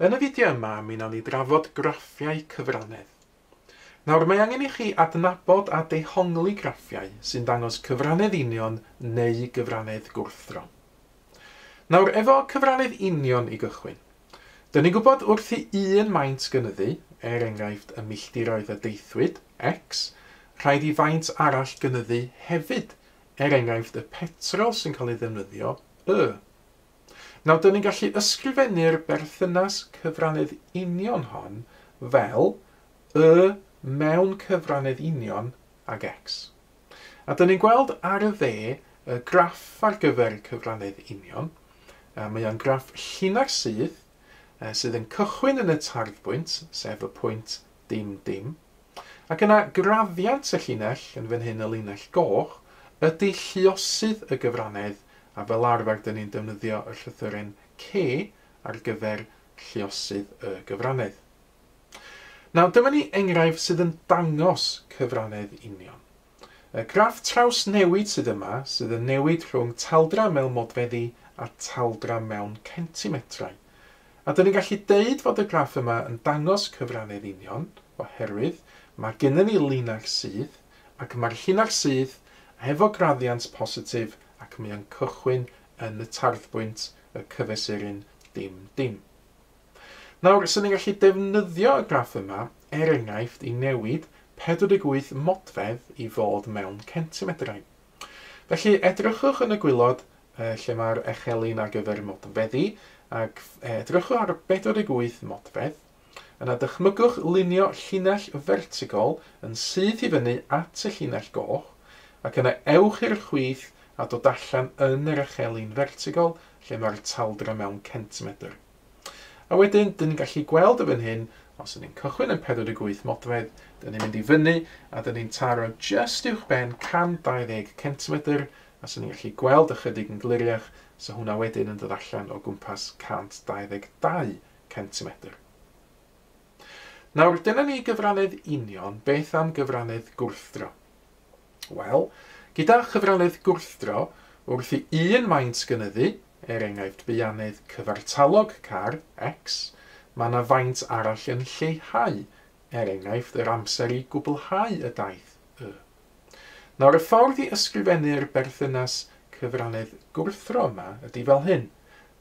Yn y fideo yma, mi wnawn ni drafod graffiau cyfranedd. Nawr, mae angen i chi adnabod a dehongli graffiau sy'n dangos cyfranedd union neu gyfranedd gwrthro. Nawr, efo cyfranedd union i gychwyn. Dyn ni'n gwybod wrth i un maint gynyddu, enghraifft y milltiroedd y deithwyd, x, rhaid i faint arall gynyddu hefyd, enghraifft y petrol sy'n cael ei ddefnyddio, y. Nawr, dyn ni'n gallu ysgrifennu'r berthynas cyfranedd union hon fel y mewn cyfranedd union ag x. A dyn ni'n gweld ar y dde y graff ar gyfer cyfranedd union. Mae o'n graff llinach sydd, sydd yn cychwyn yn y tarddbwynt, sef y pwynt dim dim. Ac yna grafiant y llinell, yn fan hyn y linell goch, ydy lluosydd y gyfranedd, a fel arfer dyn ni'n defnyddio y llythyren C ar gyfer lluosydd y gyfranedd. Nawr, dyma ni enghraifft sydd yn dangos cyfranedd union. Y graff trawsnewid sydd yma, sydd yn newid rhwng taldra mewn modfeddi a taldra mewn centimetrau. A dyn ni'n gallu deud fod y graff yma yn dangos cyfranedd union, oherwydd mae gennym ni linach sydd, ac mae'r llinach sydd efo graddiant positif ac mae o'n cychwyn yn y tarddbwynt y cyfesurin dim dim. Nawr, sy'n ni'n gallu defnyddio y graff yma enghraifft i newid 48 modfedd i fod mewn centimetrau. Felly, edrychwch yn y gwylod lle mae'r echelin ar gyfer modfeddi, ac edrychwch ar 48 modfedd. Yna dychmygwch lunio llinell vertigol yn syth i fyny at y llinell goch, ac yna ewch i'r chwith a dod allan yn yr echelin vertigol lle mae'r taldra mewn centimetr. A wedyn, dyn ni'n gallu gweld y fan hyn, os ydyn ni'n cychwyn yn 48 modfedd, dyn ni'n mynd i fyny a dyn ni'n taro just uwch ben 120 centimetr, a sy'n ni'n gallu gweld ychydig yn gliriach, so hwnna wedyn yn dod allan o gwmpas 122 centimetr. Nawr, dyna ni gyfranedd union, beth am gyfranedd gwrthro? Wel, gyda chyfranedd gwrthro, wrth i un maint gynyddu, enghraifft bianedd cyfartalog car, x, mae yna faint arall yn lleihau, enghraifft yr amser i gwblhau y daith, y. Nawr, y ffordd i ysgrifennu'r berthynas cyfranedd gwrthro yma ydy fel hyn.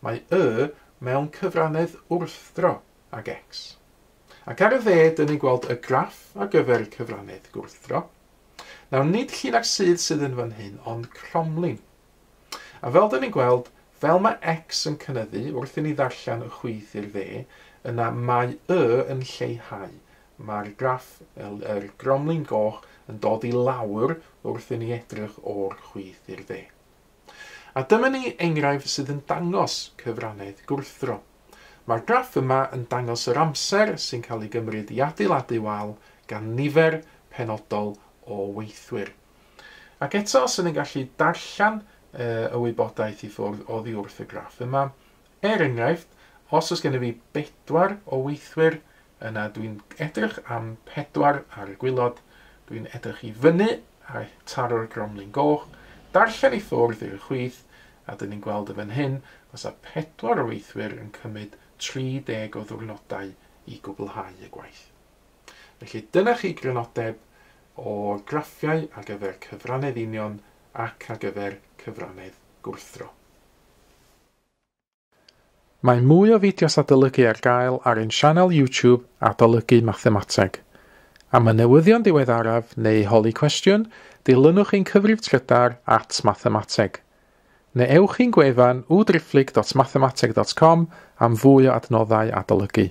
Mae y mewn cyfranedd wrthro ag x. Ac ar y dde, dyn ni'n gweld y graff ar gyfer cyfranedd gwrthro. Nawr, nid llinach sydd yn fan hyn, ond cromlin. A fel dyn ni'n gweld, fel mae x yn cynyddu wrth i ni ddarllen y chwith i'r dde, yna mae y yn lleihau. Mae'r graff, yr gromlin goch, yn dod i lawr wrth i ni edrych o'r chwith i'r dde. A dyma ni enghraifft sydd yn dangos cyfranedd gwrthro. Mae'r graff yma yn dangos yr amser sy'n cael ei gymryd i adeiladu wal gan nifer penodol o weithwyr. Ac eto, os ni'n gallu darllen y wybodaeth i ffwrdd oddi wrth y graff yma, enghraifft, os oes gennym fi 4 o weithwyr, yna dwi'n edrych am 4 ar y gwylod, dwi'n edrych i fyny a taro'r gromlin goch, darllen i ffwrdd i'r chwith, a dyn ni'n gweld y fan hyn, os a 4 o weithwyr yn cymryd 30 o ddiwrnodau i gwblhau y gwaith. Felly dyna chi grynodeb o graffiau ar gyfer cyfranedd union ac ar gyfer cyfranedd gwrthro. Mae mwy o fideos adolygu ar gael ar ein sianel YouTube Adolygu Mathemateg. Am y newyddion diweddaraf neu holi cwestiwn, dilynwch ein cyfrif trydar @mathemateg. Neu ewch i'n gwefan www.mathemateg.com am fwy o adnoddau adolygu.